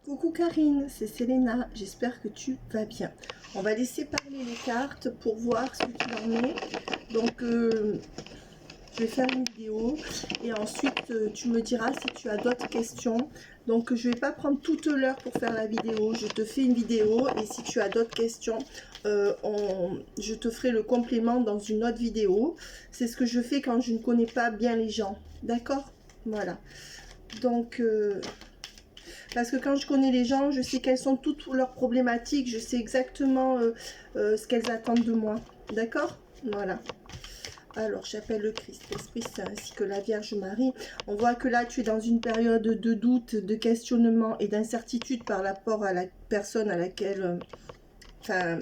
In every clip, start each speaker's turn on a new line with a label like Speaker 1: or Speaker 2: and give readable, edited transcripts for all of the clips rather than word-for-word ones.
Speaker 1: Coucou Karine, c'est Selena, j'espère que tu vas bien. On va laisser parler les cartes pour voir ce qu'il en est. Donc je vais faire une vidéo et ensuite tu me diras si tu as d'autres questions. Donc je vais pas prendre toute l'heure pour faire la vidéo, je te fais une vidéo et si tu as d'autres questions, je te ferai le complément dans une autre vidéo. C'est ce que je fais quand je ne connais pas bien les gens, d'accord? Voilà, donc... parce que quand je connais les gens, je sais quelles sont toutes leurs problématiques, je sais exactement ce qu'elles attendent de moi. D'accord? Voilà. Alors, j'appelle le Christ, l'Esprit Saint, ainsi que la Vierge Marie. On voit que là, tu es dans une période de doute, de questionnement et d'incertitude par rapport à la personne à laquelle, à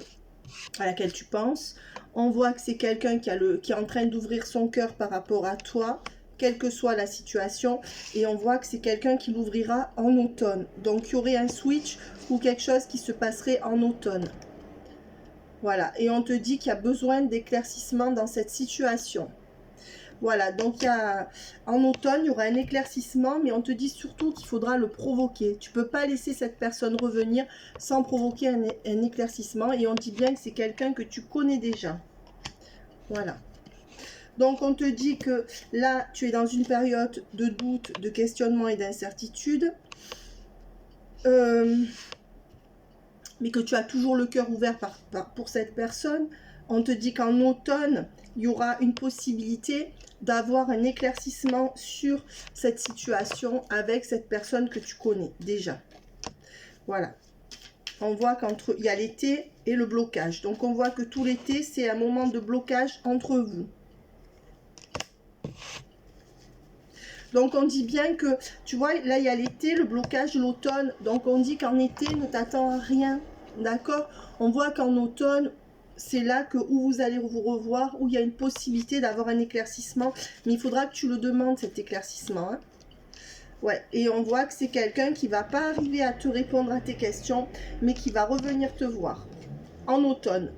Speaker 1: laquelle tu penses. On voit que c'est quelqu'un qui est en train d'ouvrir son cœur par rapport à toi, quelle que soit la situation, et on voit que c'est quelqu'un qui l'ouvrira en automne. Donc, il y aurait un switch ou quelque chose qui se passerait en automne. Voilà, et on te dit qu'il y a besoin d'éclaircissement dans cette situation. Voilà, donc en automne, il y aura un éclaircissement, mais on te dit surtout qu'il faudra le provoquer. Tu ne peux pas laisser cette personne revenir sans provoquer un éclaircissement, et on dit bien que c'est quelqu'un que tu connais déjà. Voilà. Donc, on te dit que là, tu es dans une période de doute, de questionnement et d'incertitude. Mais que tu as toujours le cœur ouvert pour cette personne. On te dit qu'en automne, il y aura une possibilité d'avoir un éclaircissement sur cette situation avec cette personne que tu connais déjà. Voilà. On voit qu'il y a l'été et le blocage. Donc, on voit que tout l'été, c'est un moment de blocage entre vous. Donc, on dit bien que, tu vois, là, il y a l'été, le blocage, l'automne. Donc, on dit qu'en été, ne t'attends à rien. D'accord? On voit qu'en automne, c'est là que où vous allez vous revoir, où il y a une possibilité d'avoir un éclaircissement. Mais il faudra que tu le demandes, cet éclaircissement. Hein? Ouais, et on voit que c'est quelqu'un qui ne va pas arriver à te répondre à tes questions, mais qui va revenir te voir en automne.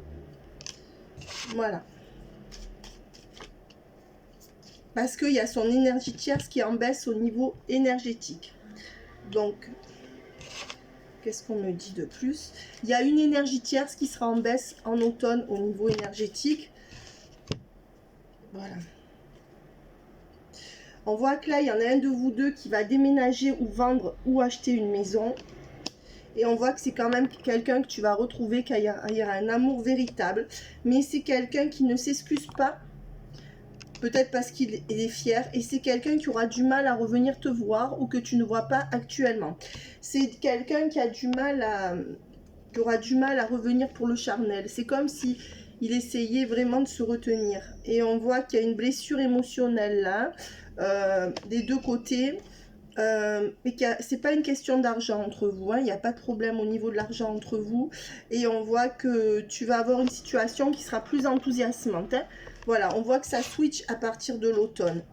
Speaker 1: Voilà. Parce qu'il y a son énergie tierce qui est en baisse au niveau énergétique. Donc, qu'est-ce qu'on me dit de plus? Il y a une énergie tierce qui sera en baisse en automne au niveau énergétique. Voilà. On voit que là, il y en a un de vous deux qui va déménager ou vendre ou acheter une maison. Et on voit que c'est quand même quelqu'un que tu vas retrouver, qu'il y aura un amour véritable. Mais c'est quelqu'un qui ne s'excuse pas. Peut-être parce qu'il est fier. Et c'est quelqu'un qui aura du mal à revenir te voir ou que tu ne vois pas actuellement. C'est quelqu'un qui a du mal qui aura du mal à revenir pour le charnel. C'est comme si il essayait vraiment de se retenir. Et on voit qu'il y a une blessure émotionnelle là, des deux côtés. Et c'est pas une question d'argent entre vous, hein. Il n'y a pas de problème au niveau de l'argent entre vous. Et on voit que tu vas avoir une situation qui sera plus enthousiasmante. Hein. Voilà, on voit que ça switch à partir de l'automne.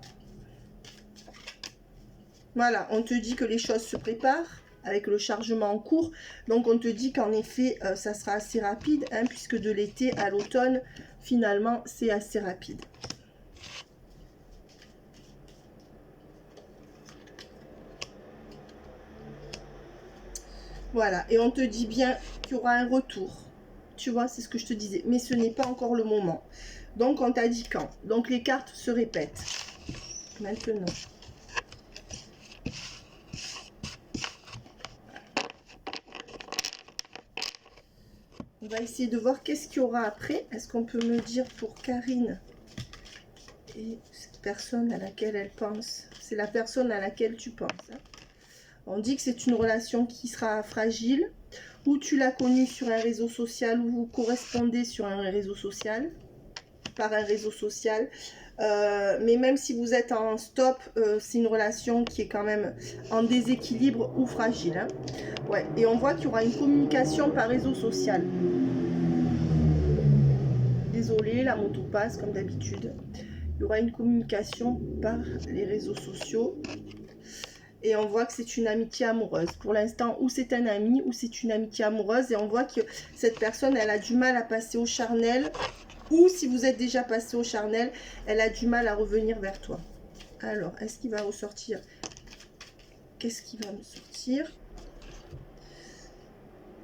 Speaker 1: Voilà, on te dit que les choses se préparent avec le chargement en cours. Donc, on te dit qu'en effet, ça sera assez rapide, hein, puisque de l'été à l'automne, finalement, c'est assez rapide. Voilà, et on te dit bien qu'il y aura un retour. Tu vois, c'est ce que je te disais. Mais ce n'est pas encore le moment. Donc, on t'a dit quand. Donc, les cartes se répètent. Maintenant. On va essayer de voir qu'est-ce qu'il y aura après. Est-ce qu'on peut me dire pour Karine et cette personne à laquelle elle pense? C'est la personne à laquelle tu penses. Hein. On dit que c'est une relation qui sera fragile, ou tu l'as connue sur un réseau social, ou vous correspondez sur un réseau social, par un réseau social. Mais même si vous êtes en stop, c'est une relation qui est quand même en déséquilibre ou fragile. Hein. Ouais. Et on voit qu'il y aura une communication par réseau social. Désolée, la moto passe comme d'habitude. Il y aura une communication par les réseaux sociaux. Et on voit que c'est une amitié amoureuse. Pour l'instant, ou c'est un ami, ou c'est une amitié amoureuse. Et on voit que cette personne, elle a du mal à passer au charnel. Ou si vous êtes déjà passé au charnel, elle a du mal à revenir vers toi. Alors, est-ce qu'il va ressortir? Qu'est-ce qu'il va me sortir?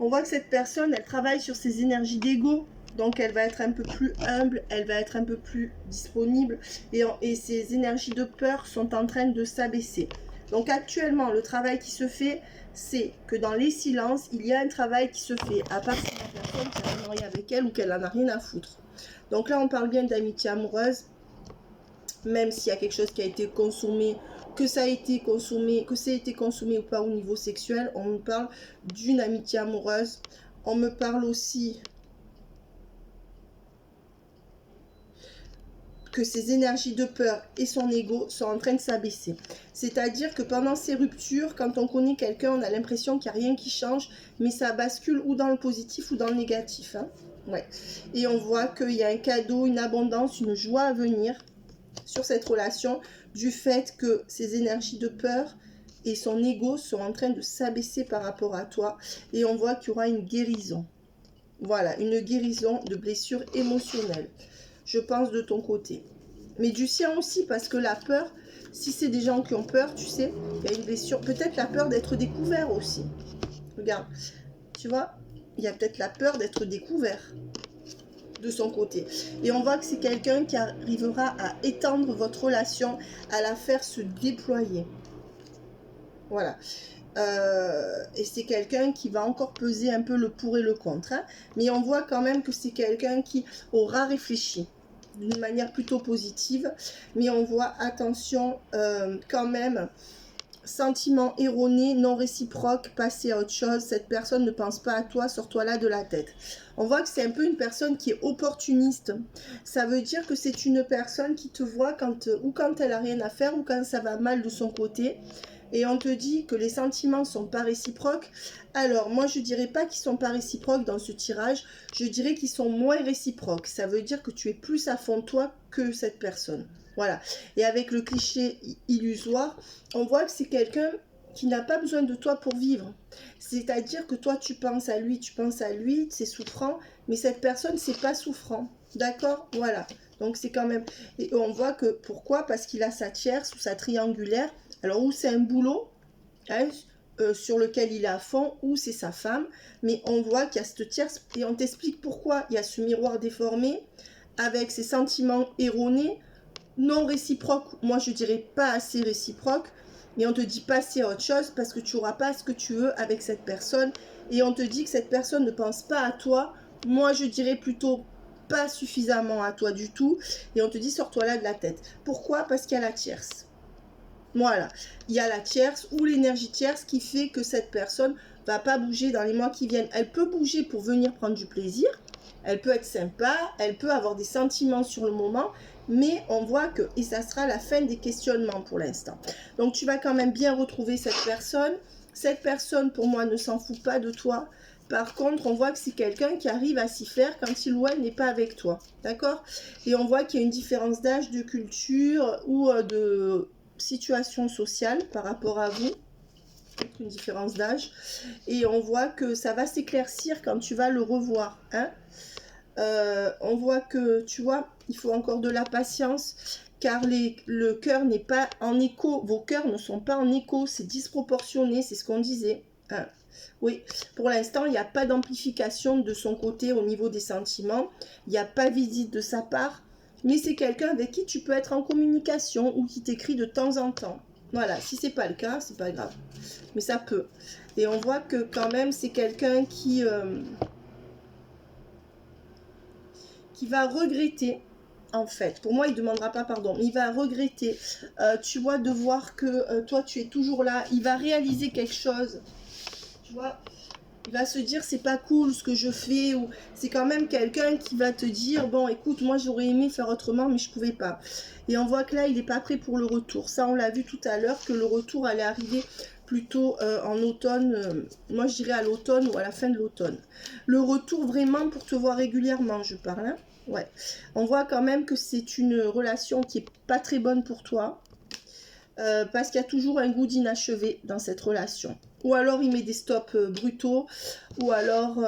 Speaker 1: On voit que cette personne, elle travaille sur ses énergies d'ego. Donc, elle va être un peu plus humble, elle va être un peu plus disponible. Et ses énergies de peur sont en train de s'abaisser. Donc, actuellement, le travail qui se fait, c'est que dans les silences, il y a un travail qui se fait. À part si la personne qui n'a rien avec elle ou qu'elle n'en a rien à foutre. Donc là, on parle bien d'amitié amoureuse. Même s'il y a quelque chose qui a été consommé, que ça a été consommé ou pas au niveau sexuel, on me parle d'une amitié amoureuse. On me parle aussi que ses énergies de peur et son ego sont en train de s'abaisser. C'est-à-dire que pendant ces ruptures, quand on connaît quelqu'un, on a l'impression qu'il n'y a rien qui change, mais ça bascule ou dans le positif ou dans le négatif. Hein. Ouais. Et on voit qu'il y a un cadeau, une abondance, une joie à venir sur cette relation, du fait que ses énergies de peur et son ego sont en train de s'abaisser par rapport à toi. Et on voit qu'il y aura une guérison. Voilà, une guérison de blessures émotionnelles. Je pense de ton côté. Mais du sien aussi, parce que la peur, si c'est des gens qui ont peur, tu sais, il y a une blessure. Peut-être la peur d'être découvert aussi. Regarde, tu vois, il y a peut-être la peur d'être découvert de son côté. Et on voit que c'est quelqu'un qui arrivera à étendre votre relation, à la faire se déployer. Voilà. Et c'est quelqu'un qui va encore peser un peu le pour et le contre. Hein. Mais on voit quand même que c'est quelqu'un qui aura réfléchi d'une manière plutôt positive. Mais on voit, attention, quand même, sentiment erroné, non réciproque, passer à autre chose. Cette personne ne pense pas à toi, sors-toi là de la tête. On voit que c'est un peu une personne qui est opportuniste. Ça veut dire que c'est une personne qui te voit quand elle a rien à faire ou quand ça va mal de son côté. Et on te dit que les sentiments ne sont pas réciproques. Alors, moi, je ne dirais pas qu'ils ne sont pas réciproques dans ce tirage. Je dirais qu'ils sont moins réciproques. Ça veut dire que tu es plus à fond de toi que cette personne. Voilà. Et avec le cliché illusoire, on voit que c'est quelqu'un qui n'a pas besoin de toi pour vivre. C'est-à-dire que toi, tu penses à lui, c'est souffrant, mais cette personne, c'est pas souffrant. D'accord? Voilà. Donc, c'est quand même... Et on voit que... Pourquoi? Parce qu'il a sa tierce ou sa triangulaire. Alors, ou c'est un boulot, hein, sur lequel il est à fond, ou c'est sa femme. Mais on voit qu'il y a cette tierce, et on t'explique pourquoi il y a ce miroir déformé, avec ses sentiments erronés, non réciproques. Moi, je dirais pas assez réciproques. Mais on te dit passer à autre chose parce que tu n'auras pas ce que tu veux avec cette personne. Et on te dit que cette personne ne pense pas à toi. Moi, je dirais plutôt pas suffisamment à toi du tout. Et on te dit sors-toi là de la tête. Pourquoi? Parce qu'il y a la tierce. Voilà, il y a la tierce ou l'énergie tierce qui fait que cette personne va pas bouger dans les mois qui viennent. Elle peut bouger pour venir prendre du plaisir, elle peut être sympa, elle peut avoir des sentiments sur le moment, mais on voit que, et ça sera la fin des questionnements pour l'instant. Donc tu vas quand même bien retrouver cette personne. Cette personne, pour moi, ne s'en fout pas de toi. Par contre, on voit que c'est quelqu'un qui arrive à s'y faire quand il ou elle n'est pas avec toi. D'accord? Et on voit qu'il y a une différence d'âge, de culture ou de situation sociale par rapport à vous, une différence d'âge, et on voit que ça va s'éclaircir quand tu vas le revoir. Hein. On voit que, tu vois, il faut encore de la patience, car le cœur n'est pas en écho, vos cœurs ne sont pas en écho, c'est disproportionné, c'est ce qu'on disait. Hein. Oui, pour l'instant, il n'y a pas d'amplification de son côté au niveau des sentiments, il n'y a pas visite de sa part, mais c'est quelqu'un avec qui tu peux être en communication ou qui t'écrit de temps en temps. Voilà, si c'est pas le cas, c'est pas grave, mais ça peut. Et on voit que quand même, c'est quelqu'un qui va regretter, en fait. Pour moi, il ne demandera pas pardon, mais il va regretter, tu vois, de voir que toi, tu es toujours là. Il va réaliser quelque chose, tu vois. Il va se dire, c'est pas cool ce que je fais, ou c'est quand même quelqu'un qui va te dire, bon, écoute, moi, j'aurais aimé faire autrement, mais je pouvais pas. Et on voit que là, il n'est pas prêt pour le retour. Ça, on l'a vu tout à l'heure, que le retour allait arriver plutôt en automne, moi je dirais à l'automne ou à la fin de l'automne. Le retour vraiment pour te voir régulièrement, je parle. Hein. Ouais. On voit quand même que c'est une relation qui est pas très bonne pour toi. Parce qu'il y a toujours un goût d'inachevé dans cette relation. Ou alors il met des stops brutaux, ou alors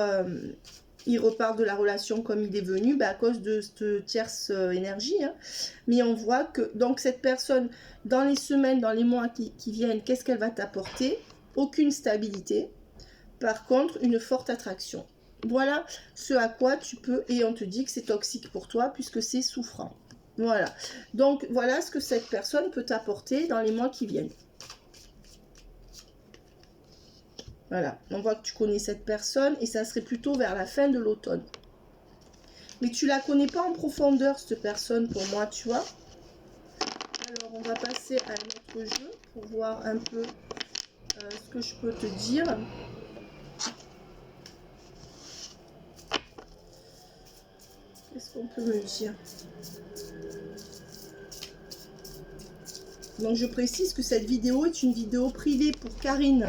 Speaker 1: il repart de la relation comme il est venu, à cause de cette tierce énergie. Hein. Mais on voit que donc cette personne, dans les semaines, dans les mois qui viennent, qu'est-ce qu'elle va t'apporter? Aucune stabilité, par contre une forte attraction. Voilà ce à quoi tu peux, et on te dit que c'est toxique pour toi puisque c'est souffrant. Voilà, donc voilà ce que cette personne peut t'apporter dans les mois qui viennent. Voilà, on voit que tu connais cette personne et ça serait plutôt vers la fin de l'automne. Mais tu la connais pas en profondeur, cette personne, pour moi, tu vois. Alors, on va passer à un autre jeu pour voir un peu ce que je peux te dire. Qu'est-ce qu'on peut me dire? Donc, je précise que cette vidéo est une vidéo privée pour Karine.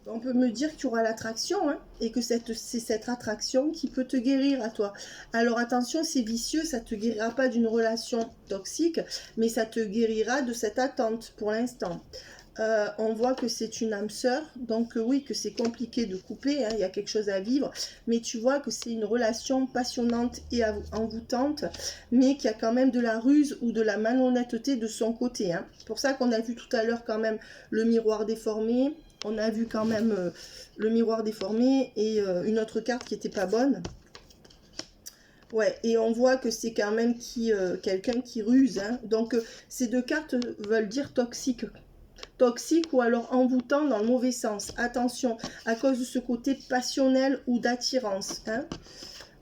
Speaker 1: On peut me dire qu'il y aura l'attraction, hein, et que c'est cette attraction qui peut te guérir à toi. Alors attention, c'est vicieux, ça ne te guérira pas d'une relation toxique, mais ça te guérira de cette attente pour l'instant. On voit que c'est une âme sœur, donc oui, que c'est compliqué de couper, hein, il y a quelque chose à vivre, mais tu vois que c'est une relation passionnante et envoûtante, mais qu'il y a quand même de la ruse ou de la malhonnêteté de son côté. Hein. C'est pour ça qu'on a vu tout à l'heure quand même le miroir déformé, on a vu quand même le miroir déformé et une autre carte qui n'était pas bonne. Ouais, et on voit que c'est quand même quelqu'un qui ruse. Hein. Donc, ces deux cartes veulent dire toxique. Toxique ou alors envoûtant dans le mauvais sens. Attention, à cause de ce côté passionnel ou d'attirance. Hein.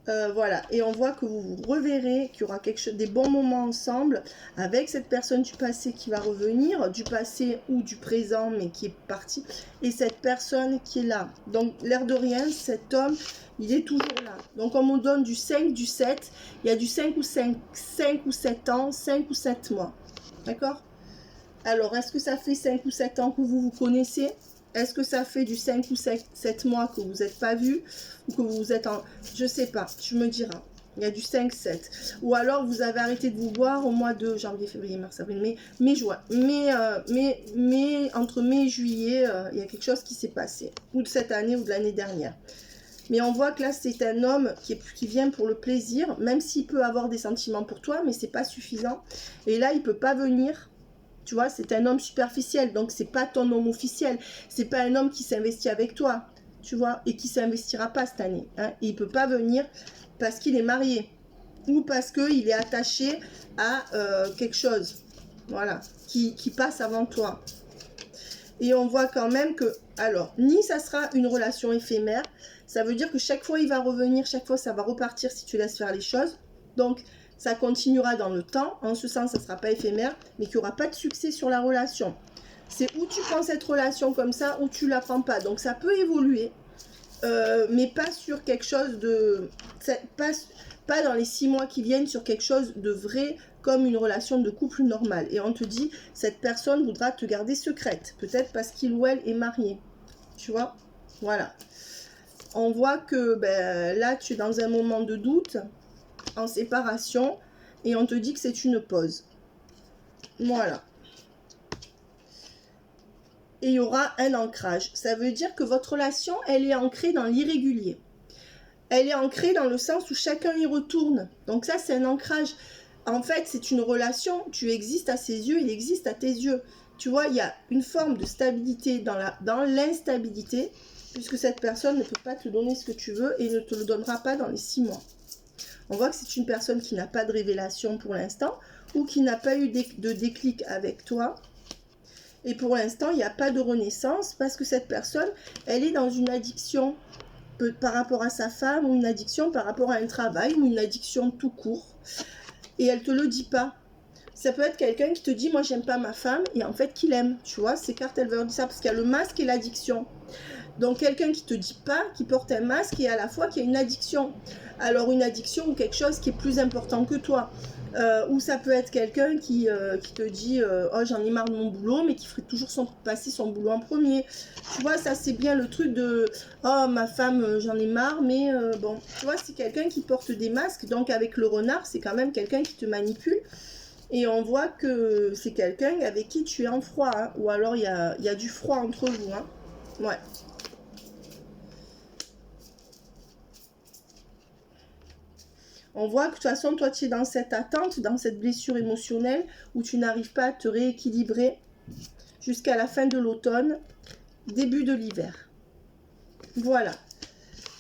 Speaker 1: Voilà, et on voit que vous vous reverrez, qu'il y aura des bons moments ensemble avec cette personne du passé qui va revenir, du passé ou du présent mais qui est parti, et cette personne qui est là. Donc l'air de rien, cet homme, il est toujours là. Donc on me donne du 5, du 7, il y a du 5 ou 5 ou 7 ans, 5 ou 7 mois. D'accord? Alors, est-ce que ça fait 5 ou 7 ans que vous vous connaissez? Est-ce que ça fait du 5 ou 7 mois que vous n'êtes pas vu? Ou que vous êtes en... Je sais pas, tu me diras. Il y a du 5, 7. Ou alors, vous avez arrêté de vous voir au mois de janvier, février, mars, avril, mai, juin. Entre mai et juillet, il y a quelque chose qui s'est passé. Ou de cette année ou de l'année dernière. Mais on voit que là, c'est un homme qui vient pour le plaisir, même s'il peut avoir des sentiments pour toi, mais c'est pas suffisant. Et là, il peut pas venir... Tu vois, c'est un homme superficiel, donc c'est pas ton homme officiel. C'est pas un homme qui s'investit avec toi, tu vois, et qui s'investira pas cette année. Hein. Et il peut pas venir parce qu'il est marié ou parce qu'il est attaché à quelque chose, voilà, qui passe avant toi. Et on voit quand même que, alors, ni ça sera une relation éphémère, ça veut dire que chaque fois il va revenir, chaque fois ça va repartir si tu laisses faire les choses. Donc, ça continuera dans le temps, en ce sens, ça ne sera pas éphémère, mais qu'il n'y aura pas de succès sur la relation. C'est où tu prends cette relation comme ça, ou tu ne la prends pas. Donc ça peut évoluer, mais pas sur quelque chose de... Pas dans les 6 mois qui viennent, sur quelque chose de vrai, comme une relation de couple normale. Et on te dit, cette personne voudra te garder secrète, peut-être parce qu'il ou elle est marié. Tu vois? Voilà. On voit que ben, là, tu es dans un moment de doute, en séparation, et on te dit que c'est une pause. Voilà. Et il y aura un ancrage. Ça veut dire que votre relation, elle est ancrée dans l'irrégulier. Elle est ancrée dans le sens où chacun y retourne. Donc ça, c'est un ancrage. En fait, c'est une relation. Tu existes à ses yeux, il existe à tes yeux. Tu vois, il y a une forme de stabilité dans l'instabilité, puisque cette personne ne peut pas te donner ce que tu veux et ne te le donnera pas dans les 6 mois. On voit que c'est une personne qui n'a pas de révélation pour l'instant ou qui n'a pas eu de déclic avec toi. Et pour l'instant, il n'y a pas de renaissance parce que cette personne, elle est dans une addiction par rapport à sa femme ou une addiction par rapport à un travail ou une addiction tout court. Et elle ne te le dit pas. Ça peut être quelqu'un qui te dit, moi, j'aime pas ma femme et en fait, qu'il aime. Tu vois, ces cartes, elles veulent dire ça parce qu'il y a le masque et l'addiction. Donc quelqu'un qui te dit pas, qui porte un masque et à la fois qui a une addiction. Alors une addiction ou quelque chose qui est plus important que toi. Ou ça peut être quelqu'un qui te dit oh j'en ai marre de mon boulot, mais qui ferait toujours passer son boulot en premier. Tu vois, ça c'est bien le truc de oh ma femme j'en ai marre, mais bon, tu vois, c'est quelqu'un qui porte des masques. Donc avec le renard, c'est quand même quelqu'un qui te manipule. Et on voit que c'est quelqu'un avec qui tu es en froid, hein. Ou alors il y a du froid entre vous, hein. Ouais. On voit que de toute façon, toi, tu es dans cette attente, dans cette blessure émotionnelle où tu n'arrives pas à te rééquilibrer jusqu'à la fin de l'automne, début de l'hiver. Voilà.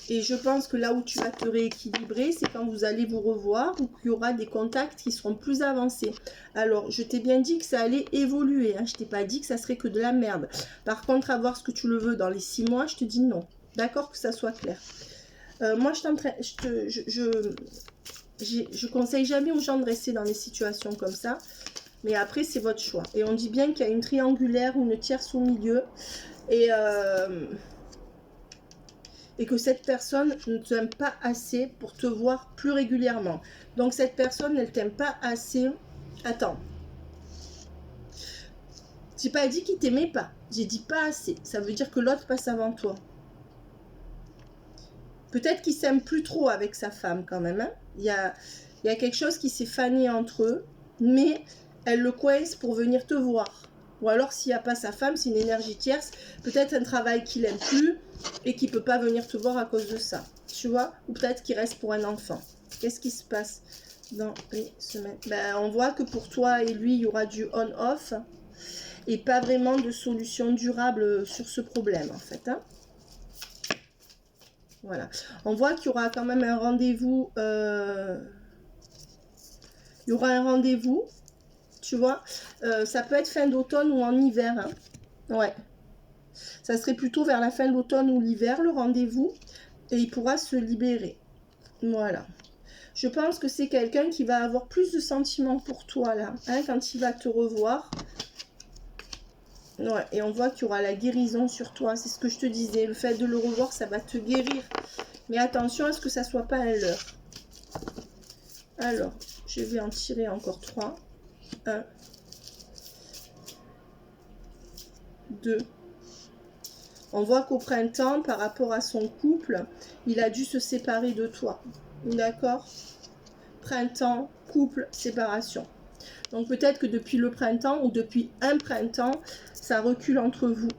Speaker 1: Et je pense que là où tu vas te rééquilibrer, c'est quand vous allez vous revoir ou qu'il y aura des contacts qui seront plus avancés. Alors, je t'ai bien dit que ça allait évoluer. Hein. Je t'ai pas dit que ça serait que de la merde. Par contre, à voir ce que tu le veux dans les 6 mois, je te dis non. D'accord, que ça soit clair. Moi, je conseille jamais aux gens de rester dans des situations comme ça. Mais après, c'est votre choix. Et on dit bien qu'il y a une triangulaire ou une tierce au milieu. Et que cette personne ne t'aime pas assez pour te voir plus régulièrement. Donc cette personne, elle t'aime pas assez. Attends. J'ai pas dit qu'il t'aimait pas. J'ai dit pas assez. Ça veut dire que l'autre passe avant toi. Peut-être qu'il s'aime plus trop avec sa femme quand même. Hein. Il y a quelque chose qui s'est fané entre eux. Mais elle le coince pour venir te voir. Ou alors s'il n'y a pas sa femme, c'est une énergie tierce. Peut-être un travail qu'il aime plus. Et qui ne peut pas venir te voir à cause de ça. Tu vois? Ou peut-être qu'il reste pour un enfant. Qu'est-ce qui se passe dans les semaines? Ben, on voit que pour toi et lui, il y aura du on-off. Et pas vraiment de solution durable sur ce problème, en fait. Hein. Voilà. On voit qu'il y aura quand même un rendez-vous. Il y aura un rendez-vous. Tu vois? Ça peut être fin d'automne ou en hiver. Hein. Ouais. Ça serait plutôt vers la fin de l'automne ou l'hiver, le rendez-vous. Et il pourra se libérer. Voilà. Je pense que c'est quelqu'un qui va avoir plus de sentiments pour toi, là. Hein, quand il va te revoir. Ouais. Et on voit qu'il y aura la guérison sur toi. C'est ce que je te disais. Le fait de le revoir, ça va te guérir. Mais attention à ce que ça ne soit pas un leurre. Alors, je vais en tirer encore 3. 1. 2. On voit qu'au printemps, par rapport à son couple, il a dû se séparer de toi. D'accord? Printemps, couple, séparation. Donc peut-être que depuis le printemps ou depuis un printemps, ça recule entre vous.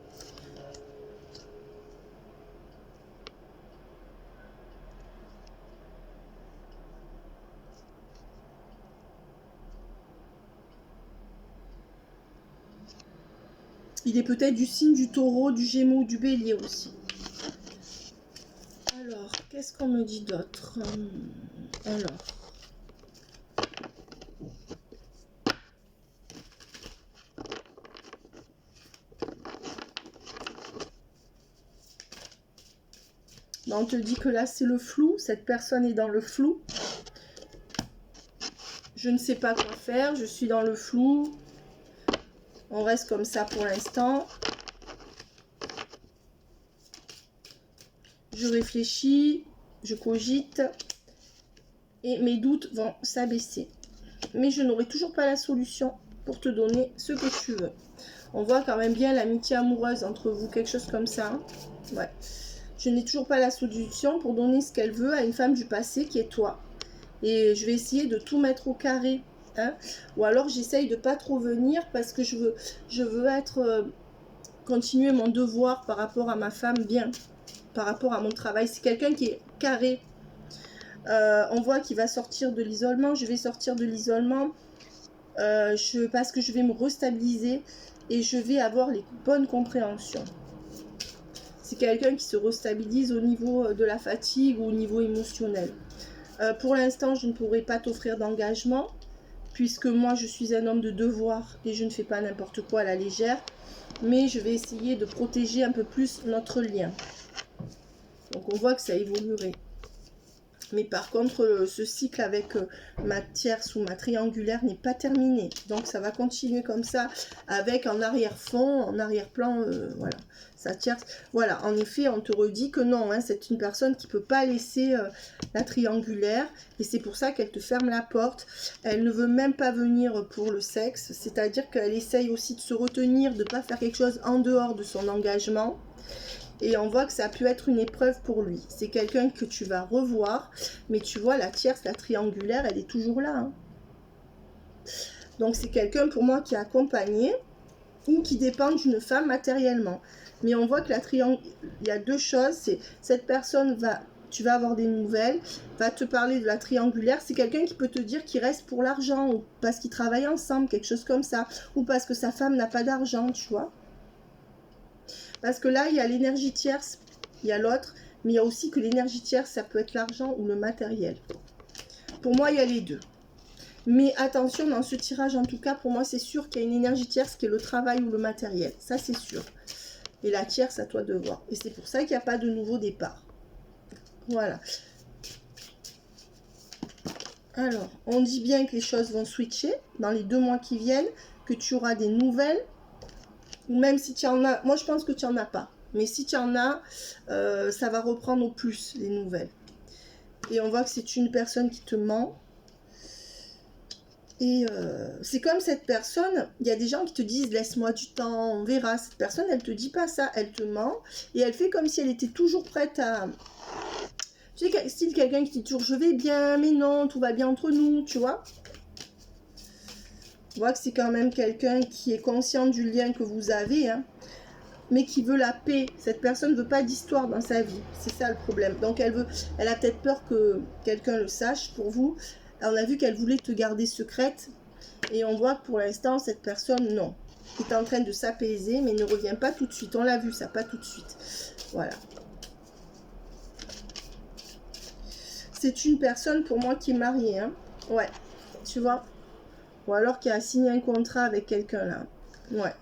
Speaker 1: Il est peut-être du signe du taureau, du gémeaux, du bélier aussi. Alors, qu'est-ce qu'on me dit d'autre? Alors. Ben, on te dit que là, c'est le flou. Cette personne est dans le flou. Je ne sais pas quoi faire. Je suis dans le flou. On reste comme ça pour l'instant. Je réfléchis, je cogite et mes doutes vont s'abaisser. Mais je n'aurai toujours pas la solution pour te donner ce que tu veux. On voit quand même bien l'amitié amoureuse entre vous, quelque chose comme ça. Ouais. Je n'ai toujours pas la solution pour donner ce qu'elle veut à une femme du passé qui est toi. Et je vais essayer de tout mettre au carré. Hein. Ou alors j'essaye de pas trop venir parce que je veux être... continuer mon devoir par rapport à ma femme bien. Par rapport à mon travail. C'est quelqu'un qui est carré. On voit qu'il va sortir de l'isolement. Je vais sortir de l'isolement parce que je vais me restabiliser et je vais avoir les bonnes compréhensions. C'est quelqu'un qui se restabilise au niveau de la fatigue ou au niveau émotionnel. Pour l'instant, je ne pourrai pas t'offrir d'engagement puisque moi, je suis un homme de devoir et je ne fais pas n'importe quoi à la légère. Mais je vais essayer de protéger un peu plus notre lien. Donc on voit que ça évoluerait. Mais par contre, ce cycle avec ma tierce ou ma triangulaire n'est pas terminé. Donc ça va continuer comme ça, avec en arrière-fond, en arrière-plan, voilà, sa tierce. Voilà, en effet, on te redit que non, hein, c'est une personne qui ne peut pas laisser la triangulaire. Et c'est pour ça qu'elle te ferme la porte. Elle ne veut même pas venir pour le sexe. C'est-à-dire qu'elle essaye aussi de se retenir, de ne pas faire quelque chose en dehors de son engagement. Et on voit que ça a pu être une épreuve pour lui. C'est quelqu'un que tu vas revoir. Mais tu vois, la tierce, la triangulaire, elle est toujours là. Hein. Donc c'est quelqu'un pour moi qui est accompagné ou qui dépend d'une femme matériellement. Mais on voit que il y a deux choses. C'est cette personne va... tu vas avoir des nouvelles, va te parler de la triangulaire. C'est quelqu'un qui peut te dire qu'il reste pour l'argent, ou parce qu'ils travaillent ensemble, quelque chose comme ça, ou parce que sa femme n'a pas d'argent, tu vois. Parce que là, il y a l'énergie tierce, il y a l'autre, mais il y a aussi que l'énergie tierce, ça peut être l'argent ou le matériel. Pour moi, il y a les deux. Mais attention, dans ce tirage, en tout cas, pour moi, c'est sûr qu'il y a une énergie tierce qui est le travail ou le matériel. Ça, c'est sûr. Et la tierce, à toi de voir. Et c'est pour ça qu'il n'y a pas de nouveau départ. Voilà. Alors, on dit bien que les choses vont switcher dans les 2 mois qui viennent, que tu auras des nouvelles. Ou même si tu en as, moi je pense que tu n'en as pas. Mais si tu en as, ça va reprendre au plus les nouvelles. Et on voit que c'est une personne qui te ment. Et c'est comme cette personne, il y a des gens qui te disent laisse-moi du temps, on verra. Cette personne, elle te dit pas ça, elle te ment. Et elle fait comme si elle était toujours prête à... Tu sais, style quelqu'un qui dit toujours je vais bien, mais non, tout va bien entre nous, tu vois. On voit que c'est quand même quelqu'un qui est conscient du lien que vous avez, hein, mais qui veut la paix. Cette personne ne veut pas d'histoire dans sa vie. C'est ça le problème. Donc elle a peut-être peur que quelqu'un le sache pour vous. On a vu qu'elle voulait te garder secrète. Et on voit que pour l'instant, cette personne, non. Elle est en train de s'apaiser, mais ne revient pas tout de suite. On l'a vu, ça, pas tout de suite. Voilà. C'est une personne, pour moi, qui est mariée. Hein. Ouais, tu vois. Ou alors qui a signé un contrat avec quelqu'un, là. Ouais.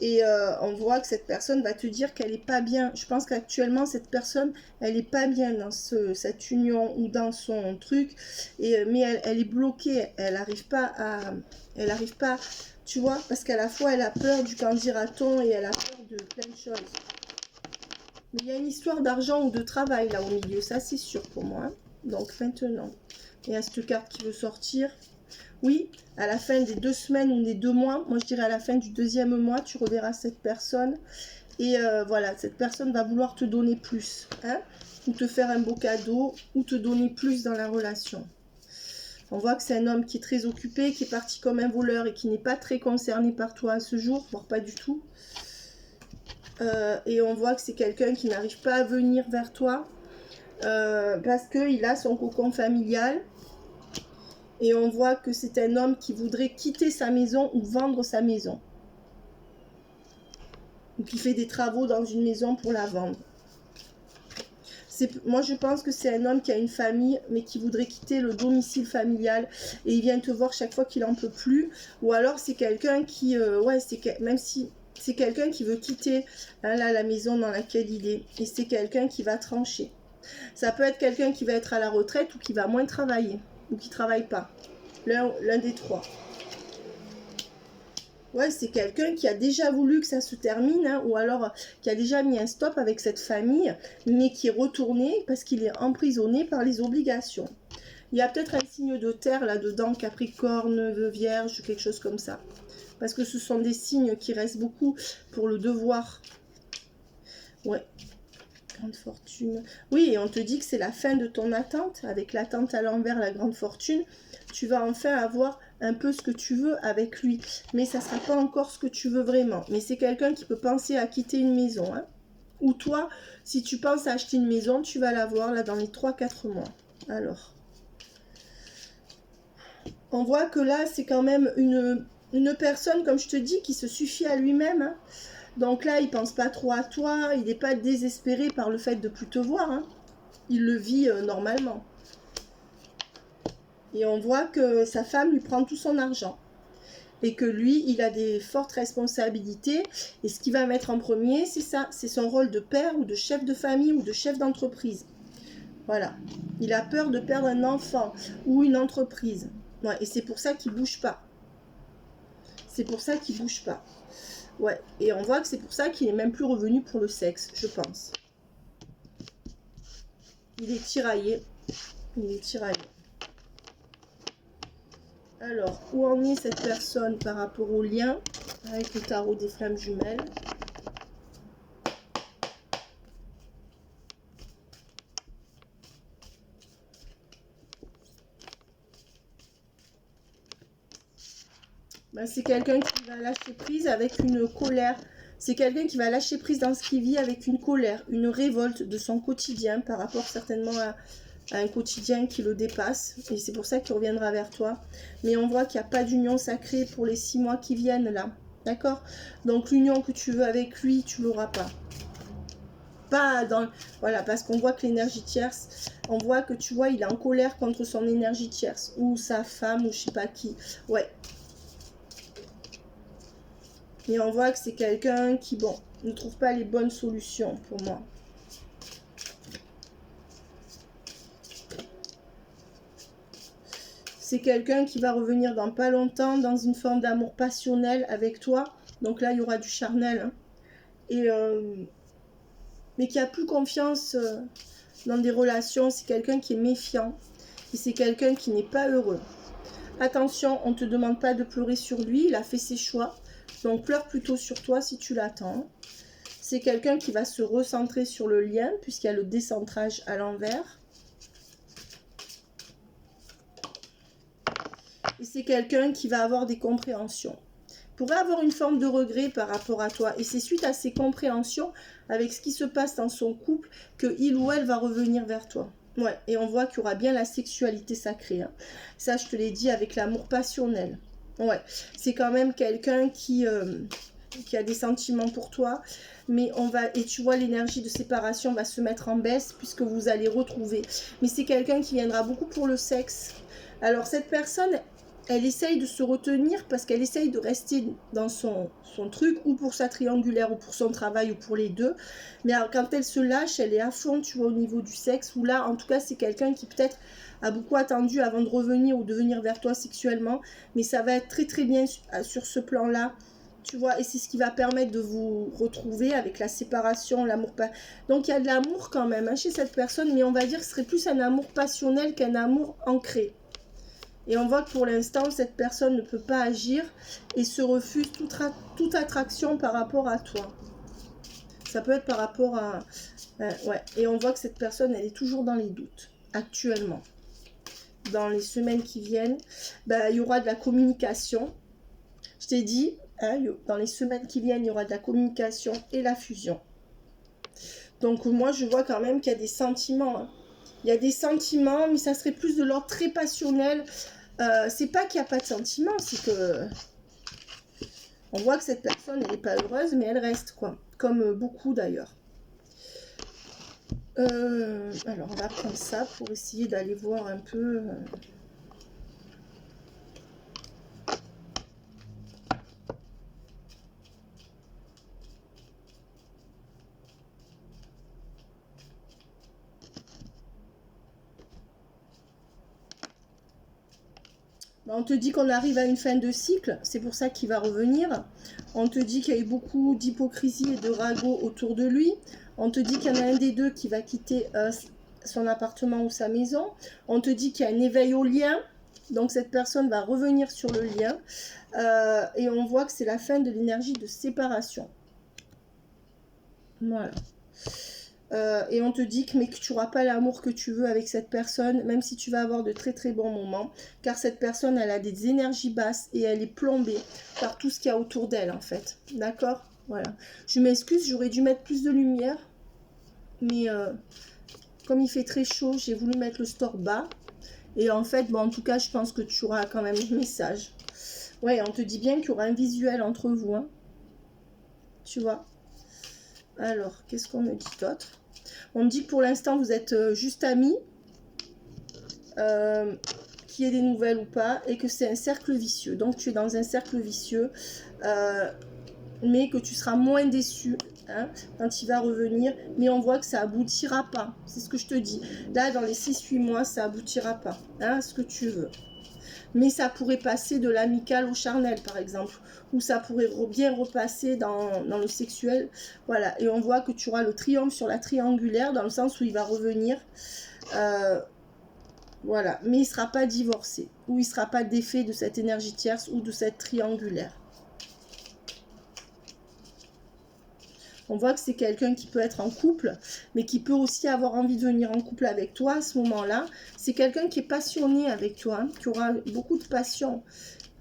Speaker 1: Et on voit que cette personne va te dire qu'elle n'est pas bien. Je pense qu'actuellement, cette personne, elle n'est pas bien dans cette union ou dans son truc. Mais elle est bloquée. Elle n'arrive pas à... Elle n'arrive pas... Tu vois, parce qu'à la fois, elle a peur du qu'en dira-t-on et elle a peur de plein de choses. Mais il y a une histoire d'argent ou de travail là au milieu. Ça, c'est sûr pour moi. Hein. Donc, maintenant, il y a cette carte qui veut sortir. Oui, à la fin des 2 semaines ou des 2 mois, moi je dirais à la fin du 2e mois, tu reverras cette personne. Et voilà, cette personne va vouloir te donner plus. Hein, ou te faire un beau cadeau, ou te donner plus dans la relation. On voit que c'est un homme qui est très occupé, qui est parti comme un voleur et qui n'est pas très concerné par toi à ce jour, voire pas du tout. Et on voit que c'est quelqu'un qui n'arrive pas à venir vers toi parce qu'il a son cocon familial. Et on voit que c'est un homme qui voudrait quitter sa maison ou vendre sa maison. Ou qui fait des travaux dans une maison pour la vendre. Moi, je pense que c'est un homme qui a une famille, mais qui voudrait quitter le domicile familial. Et il vient te voir chaque fois qu'il n'en peut plus. Ou alors, c'est quelqu'un qui... même si c'est quelqu'un qui veut quitter hein, là, la maison dans laquelle il est. Et c'est quelqu'un qui va trancher. Ça peut être quelqu'un qui va être à la retraite ou qui va moins travailler. Ou qui ne travaille pas. L'un des 3. Ouais, c'est quelqu'un qui a déjà voulu que ça se termine, hein, ou alors qui a déjà mis un stop avec cette famille, mais qui est retourné parce qu'il est emprisonné par les obligations. Il y a peut-être un signe de terre là-dedans, Capricorne, Vierge, quelque chose comme ça. Parce que ce sont des signes qui restent beaucoup pour le devoir. Ouais. Grande fortune. Oui, et on te dit que c'est la fin de ton attente. Avec l'attente à l'envers, la grande fortune, tu vas enfin avoir un peu ce que tu veux avec lui. Mais ça ne sera pas encore ce que tu veux vraiment. Mais c'est quelqu'un qui peut penser à quitter une maison. Hein. Ou toi, si tu penses à acheter une maison, tu vas l'avoir là dans les 3-4 mois. Alors, on voit que là, c'est quand même une personne, comme je te dis, qui se suffit à lui-même. Hein. Donc là, il pense pas trop à toi, il n'est pas désespéré par le fait de plus te voir. Hein. Il le vit normalement. Et on voit que sa femme lui prend tout son argent. Et que lui, il a des fortes responsabilités. Et ce qu'il va mettre en premier, c'est ça. C'est son rôle de père ou de chef de famille ou de chef d'entreprise. Voilà. Il a peur de perdre un enfant ou une entreprise. Ouais, et c'est pour ça qu'il ne bouge pas. C'est pour ça qu'il ne bouge pas. Ouais, et on voit que c'est pour ça qu'il n'est même plus revenu pour le sexe, je pense. Il est tiraillé. Il est tiraillé. Alors, où en est cette personne par rapport au lien avec le tarot des flammes jumelles? Ben, c'est quelqu'un qui va lâcher prise avec une colère C'est quelqu'un qui va lâcher prise dans ce qu'il vit avec une colère, une révolte de son quotidien par rapport certainement à un quotidien qui le dépasse. Et c'est pour ça qu'il reviendra vers toi. Mais on voit qu'il n'y a pas d'union sacrée pour les 6 mois qui viennent là. D'accord? Donc l'union que tu veux avec lui, tu l'auras pas. Pas dans... Voilà, parce qu'on voit que l'énergie tierce, on voit que tu vois, il est en colère contre son énergie tierce. Ou sa femme, ou je sais pas qui. Ouais. Et on voit que c'est quelqu'un qui, bon, ne trouve pas les bonnes solutions pour moi. C'est quelqu'un qui va revenir dans pas longtemps dans une forme d'amour passionnel avec toi. Donc là, il y aura du charnel. Hein. Et mais qui a plus confiance dans des relations. C'est quelqu'un qui est méfiant. Et c'est quelqu'un qui n'est pas heureux. Attention, on ne te demande pas de pleurer sur lui. Il a fait ses choix. Donc pleure plutôt sur toi si tu l'attends. C'est quelqu'un qui va se recentrer sur le lien puisqu'il y a le décentrage à l'envers. Et c'est quelqu'un qui va avoir des compréhensions. Pourrait avoir une forme de regret par rapport à toi. Et c'est suite à ces compréhensions, avec ce qui se passe dans son couple, que il ou elle va revenir vers toi. Ouais, et on voit qu'il y aura bien la sexualité sacrée. Hein. Ça, je te l'ai dit, avec l'amour passionnel. Ouais, c'est quand même quelqu'un qui a des sentiments pour toi. Mais on va, et tu vois, l'énergie de séparation va se mettre en baisse puisque vous allez retrouver. Mais c'est quelqu'un qui viendra beaucoup pour le sexe. Alors, cette personne... Elle essaye de se retenir parce qu'elle essaye de rester dans son truc, ou pour sa triangulaire, ou pour son travail, ou pour les deux. Mais alors, quand elle se lâche, elle est à fond, tu vois, au niveau du sexe, où là, en tout cas, c'est quelqu'un qui peut-être a beaucoup attendu avant de revenir ou de venir vers toi sexuellement. Mais ça va être très très bien sur ce plan-là, tu vois, et c'est ce qui va permettre de vous retrouver avec la séparation, l'amour. Donc, il y a de l'amour quand même hein, chez cette personne, mais on va dire que ce serait plus un amour passionnel qu'un amour ancré. Et on voit que pour l'instant, cette personne ne peut pas agir et se refuse toute attraction par rapport à toi. Ça peut être par rapport à... ouais. Et on voit que cette personne, elle est toujours dans les doutes, actuellement. Dans les semaines qui viennent, il y aura de la communication. Je t'ai dit, hein, dans les semaines qui viennent, il y aura de la communication et la fusion. Donc moi, je vois quand même qu'il y a des sentiments. Hein. Il y a des sentiments, mais ça serait plus de l'ordre très passionnel. C'est pas qu'il n'y a pas de sentiments, c'est que on voit que cette personne elle n'est pas heureuse, mais elle reste quoi, comme beaucoup d'ailleurs. Alors on va prendre ça pour essayer d'aller voir un peu. On te dit qu'on arrive à une fin de cycle, c'est pour ça qu'il va revenir. On te dit qu'il y a eu beaucoup d'hypocrisie et de ragots autour de lui. On te dit qu'il y en a un des deux qui va quitter son appartement ou sa maison. On te dit qu'il y a un éveil au lien. Donc cette personne va revenir sur le lien. Et on voit que c'est la fin de l'énergie de séparation. Voilà. Et on te dit que, mais que tu n'auras pas l'amour que tu veux avec cette personne, même si tu vas avoir de très très bons moments, car cette personne, elle a des énergies basses et elle est plombée par tout ce qu'il y a autour d'elle, en fait. D'accord? Voilà. Je m'excuse, j'aurais dû mettre plus de lumière, mais comme il fait très chaud, j'ai voulu mettre le store bas. Et en fait, bon, en tout cas, je pense que tu auras quand même le message. Ouais, on te dit bien qu'il y aura un visuel entre vous, hein. Tu vois? Alors, qu'est-ce qu'on me dit d'autre? On me dit que pour l'instant, vous êtes juste amis, qu'il y ait des nouvelles ou pas, et que c'est un cercle vicieux. Donc, tu es dans un cercle vicieux, mais que tu seras moins déçu hein, quand il va revenir. Mais on voit que ça aboutira pas. C'est ce que je te dis. Là, dans les 6-8 mois, ça aboutira pas. Hein, ce que tu veux. Mais ça pourrait passer de l'amical au charnel, par exemple. Ou ça pourrait bien repasser dans le sexuel. Voilà. Et on voit que tu auras le triomphe sur la triangulaire, dans le sens où il va revenir. Voilà. Mais il ne sera pas divorcé. Ou il ne sera pas défait de cette énergie tierce ou de cette triangulaire. On voit que c'est quelqu'un qui peut être en couple, mais qui peut aussi avoir envie de venir en couple avec toi à ce moment-là. C'est quelqu'un qui est passionné avec toi, hein, qui aura beaucoup de passion.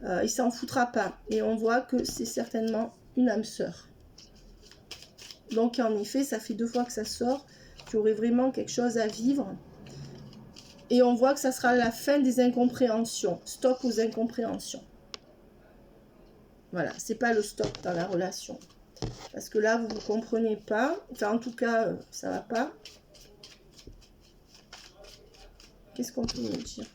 Speaker 1: Il s'en foutra pas. Et on voit que c'est certainement une âme sœur. Donc en effet, ça fait 2 fois que ça sort. Tu aurais vraiment quelque chose à vivre. Et on voit que ça sera la fin des incompréhensions. Stop aux incompréhensions. Voilà, c'est pas le stop dans la relation. Parce que là, vous ne comprenez pas. Enfin, en tout cas, ça va pas. Qu'est-ce qu'on peut me dire?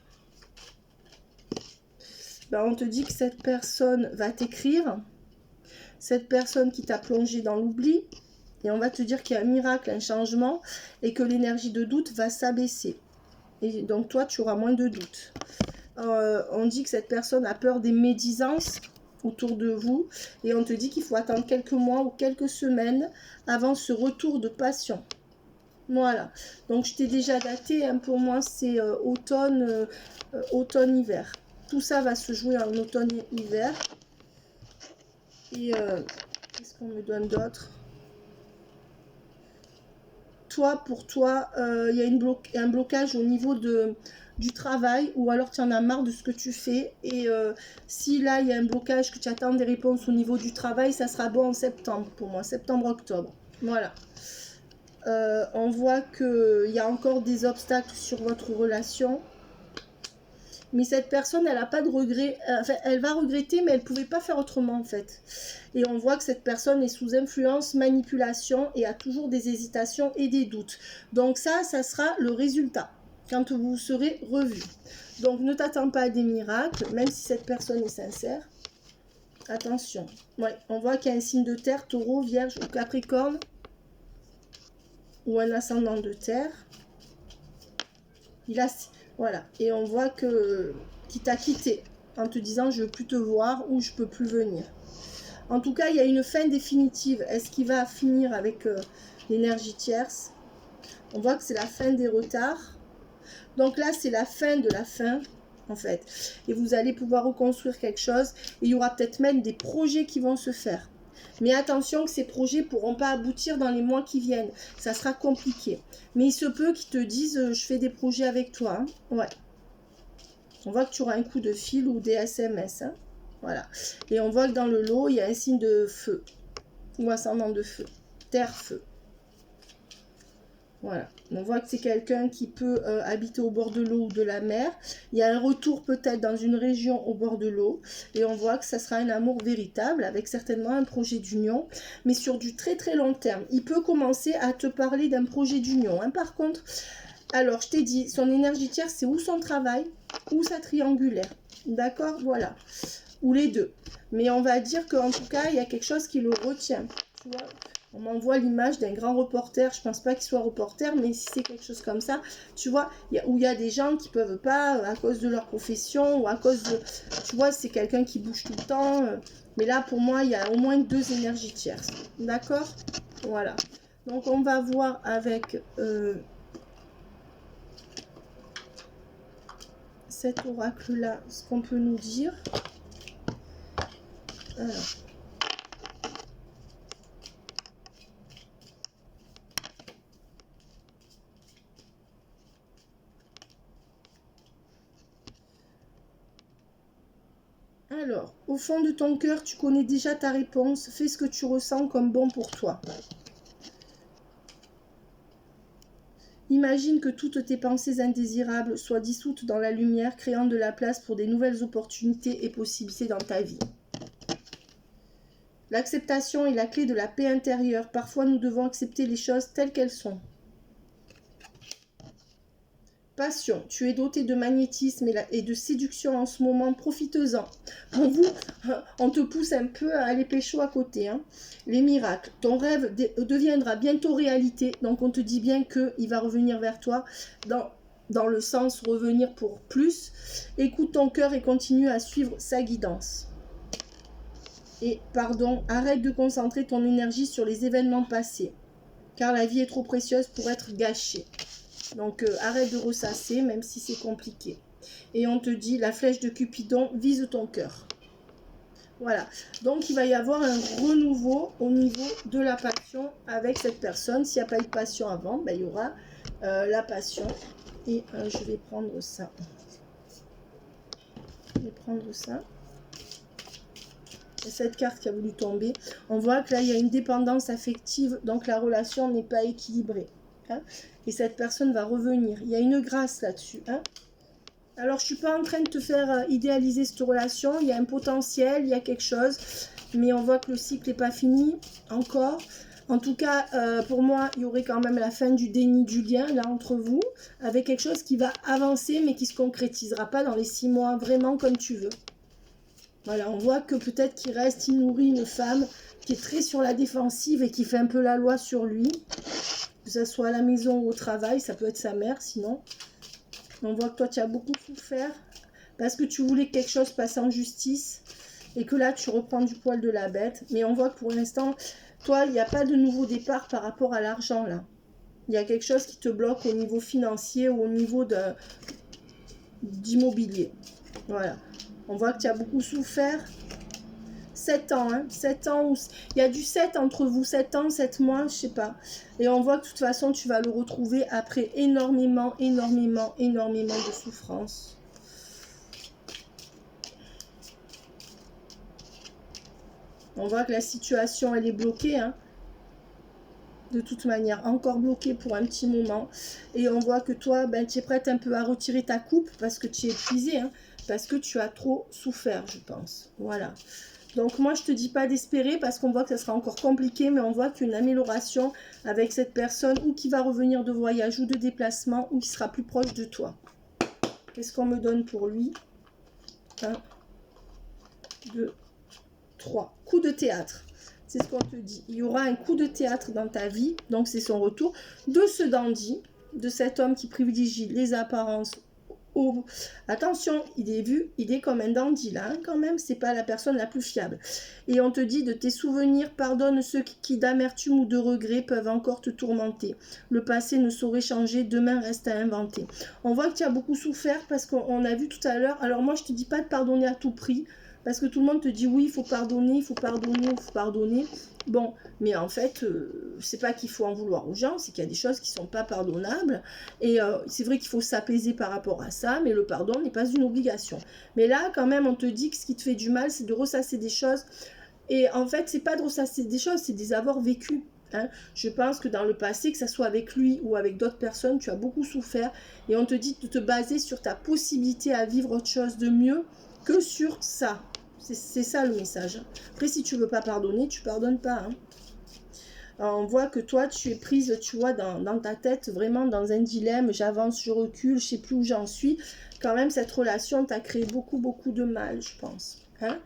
Speaker 1: Ben, on te dit que cette personne va t'écrire. Cette personne qui t'a plongé dans l'oubli. Et on va te dire qu'il y a un miracle, un changement. Et que l'énergie de doute va s'abaisser. Et donc, toi, tu auras moins de doutes. On dit que cette personne a peur des médisances autour de vous. Et on te dit qu'il faut attendre quelques mois ou quelques semaines avant ce retour de passion. Voilà. Donc, je t'ai déjà daté. Hein, pour moi, c'est automne-hiver. Tout ça va se jouer en automne-hiver. Et qu'est-ce qu'on me donne d'autre? Toi, pour toi, il y a un blocage au niveau du travail, ou alors tu en as marre de ce que tu fais. Et si là, il y a un blocage, que tu attends des réponses au niveau du travail, ça sera bon en septembre pour moi, septembre-octobre. Voilà. On voit qu'il y a encore des obstacles sur votre relation. Mais cette personne, elle n'a pas de regret. Enfin, elle va regretter, mais elle ne pouvait pas faire autrement, en fait. Et on voit que cette personne est sous influence, manipulation, et a toujours des hésitations et des doutes. Donc ça sera le résultat, quand vous serez revus. Donc ne t'attends pas à des miracles, même si cette personne est sincère. Attention. Ouais, on voit qu'il y a un signe de terre, taureau, vierge ou capricorne, ou un ascendant de terre. Voilà, et on voit qu'il t'a quitté en te disant je ne veux plus te voir ou je ne peux plus venir. En tout cas, il y a une fin définitive. Est-ce qu'il va finir avec l'énergie tierce? On voit que c'est la fin des retards. Donc là, c'est la fin de la fin, en fait. Et vous allez pouvoir reconstruire quelque chose. Et il y aura peut-être même des projets qui vont se faire. Mais attention que ces projets ne pourront pas aboutir dans les mois qui viennent. Ça sera compliqué. Mais il se peut qu'ils te disent je fais des projets avec toi. Hein. Ouais. On voit que tu auras un coup de fil ou des SMS. Hein. Voilà. Et on voit que dans le lot, il y a un signe de feu. Ou ascendant de feu. Terre-feu. Voilà. On voit que c'est quelqu'un qui peut habiter au bord de l'eau ou de la mer. Il y a un retour peut-être dans une région au bord de l'eau. Et on voit que ça sera un amour véritable avec certainement un projet d'union. Mais sur du très très long terme. Il peut commencer à te parler d'un projet d'union. Hein. Par contre, alors je t'ai dit, son énergie tierce, c'est ou son travail ou sa triangulaire. D'accord? Voilà. Ou les deux. Mais on va dire qu'en tout cas, il y a quelque chose qui le retient. Tu vois? On m'envoie l'image d'un grand reporter. Je pense pas qu'il soit reporter, mais si c'est quelque chose comme ça, tu vois, où il y a des gens qui peuvent pas, à cause de leur profession, ou à cause de... Tu vois, c'est quelqu'un qui bouge tout le temps. Mais là, pour moi, il y a au moins 2 énergies tierces. D'accord? Voilà. Donc, on va voir avec cet oracle-là ce qu'on peut nous dire. Alors. Alors, au fond de ton cœur, tu connais déjà ta réponse. Fais ce que tu ressens comme bon pour toi. Imagine que toutes tes pensées indésirables soient dissoutes dans la lumière, créant de la place pour des nouvelles opportunités et possibilités dans ta vie. L'acceptation est la clé de la paix intérieure. Parfois, nous devons accepter les choses telles qu'elles sont. Passion, tu es doté de magnétisme et de séduction en ce moment, profitez-en. Pour vous, on te pousse un peu à aller pécho à côté. Hein. Les miracles, ton rêve deviendra bientôt réalité, donc on te dit bien qu'il va revenir vers toi dans le sens revenir pour plus. Écoute ton cœur et continue à suivre sa guidance. Et pardon, arrête de concentrer ton énergie sur les événements passés, car la vie est trop précieuse pour être gâchée. Donc, arrête de ressasser, même si c'est compliqué. Et on te dit, la flèche de Cupidon vise ton cœur. Voilà. Donc, il va y avoir un renouveau au niveau de la passion avec cette personne. S'il n'y a pas eu de passion avant, ben, il y aura la passion. Et je vais prendre ça. Je vais prendre ça. cette carte qui a voulu tomber. On voit que là, il y a une dépendance affective, donc la relation n'est pas équilibrée. Hein, et cette personne va revenir. Il y a une grâce là-dessus. Hein. Alors, je ne suis pas en train de te faire idéaliser cette relation. Il y a un potentiel, il y a quelque chose. Mais on voit que le cycle n'est pas fini encore. En tout cas, pour moi, il y aurait quand même la fin du déni du lien, là, entre vous, avec quelque chose qui va avancer, mais qui ne se concrétisera pas dans les 6 mois, vraiment comme tu veux. Voilà, on voit que peut-être qu'il reste, il nourrit une femme qui est très sur la défensive et qui fait un peu la loi sur lui. Que ce soit à la maison ou au travail, ça peut être sa mère, sinon. On voit que toi, tu as beaucoup souffert parce que tu voulais que quelque chose passe en justice et que là, tu reprends du poil de la bête. Mais on voit que pour l'instant... Toi, il n'y a pas de nouveau départ par rapport à l'argent, là. Il y a quelque chose qui te bloque au niveau financier ou au niveau d'immobilier. Voilà. On voit que tu as beaucoup souffert. 7 ans, hein. 7 ans. Il y a du 7 entre vous. 7 ans, 7 mois, je sais pas. Et on voit que de toute façon, tu vas le retrouver après énormément de souffrance. On voit que la situation, elle est bloquée, hein. De toute manière, encore bloquée pour un petit moment. Et on voit que toi, ben, tu es prête un peu à retirer ta coupe parce que tu es épuisée, hein, parce que tu as trop souffert, je pense. Voilà. Donc moi, je te dis pas d'espérer parce qu'on voit que ça sera encore compliqué, mais on voit qu'une amélioration avec cette personne ou qui va revenir de voyage ou de déplacement ou qui sera plus proche de toi. Qu'est-ce qu'on me donne pour lui? 1, 2, 3. Coup de théâtre. C'est ce qu'on te dit. Il y aura un coup de théâtre dans ta vie. Donc, c'est son retour de ce dandy, de cet homme qui privilégie les apparences. Oh, attention, il est vu, il est comme un dandy là, hein, quand même. C'est pas la personne la plus fiable. Et on te dit de tes souvenirs, pardonne ceux qui d'amertume ou de regret peuvent encore te tourmenter. Le passé ne saurait changer, demain reste à inventer. On voit que tu as beaucoup souffert parce qu'on a vu tout à l'heure. Alors, moi, je te dis pas de pardonner à tout prix. Parce que tout le monde te dit oui, il faut pardonner, il faut pardonner, il faut pardonner. Bon, mais en fait, c'est pas qu'il faut en vouloir aux gens, c'est qu'il y a des choses qui sont pas pardonnables. Et c'est vrai qu'il faut s'apaiser par rapport à ça, mais le pardon n'est pas une obligation. Mais là, quand même, on te dit que ce qui te fait du mal, c'est de ressasser des choses. Et en fait, c'est pas de ressasser des choses, c'est des avoir vécus. Hein. Je pense que dans le passé, que ce soit avec lui ou avec d'autres personnes, tu as beaucoup souffert. Et on te dit de te baser sur ta possibilité à vivre autre chose de mieux que sur ça. C'est ça le message. Après, si tu veux pas pardonner, tu pardonnes pas. Hein. Alors, on voit que toi, tu es prise, tu vois, dans ta tête, vraiment dans un dilemme. J'avance, je recule, je sais plus où j'en suis. Quand même, cette relation t'a créé beaucoup de mal, je pense. Hein.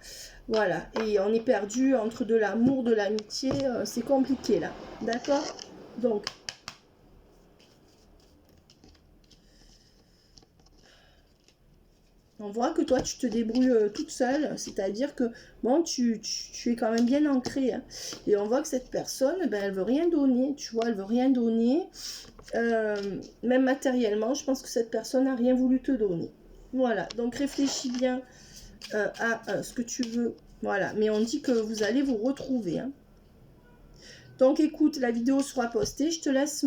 Speaker 1: Voilà. Et on est perdu entre de l'amour, de l'amitié. C'est compliqué, là. D'accord? Donc, on voit que toi, tu te débrouilles toute seule, c'est-à-dire que, bon, tu es quand même bien ancrée. Hein. Et on voit que cette personne, ben, elle veut rien donner, tu vois, elle veut rien donner. Même matériellement, je pense que cette personne n'a rien voulu te donner. Voilà, donc réfléchis bien à ce que tu veux. Voilà, mais on dit que vous allez vous retrouver. Hein. Donc écoute, la vidéo sera postée. Je te laisse,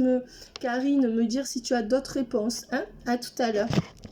Speaker 1: Karine, me dire si tu as d'autres réponses. Hein. À tout à l'heure.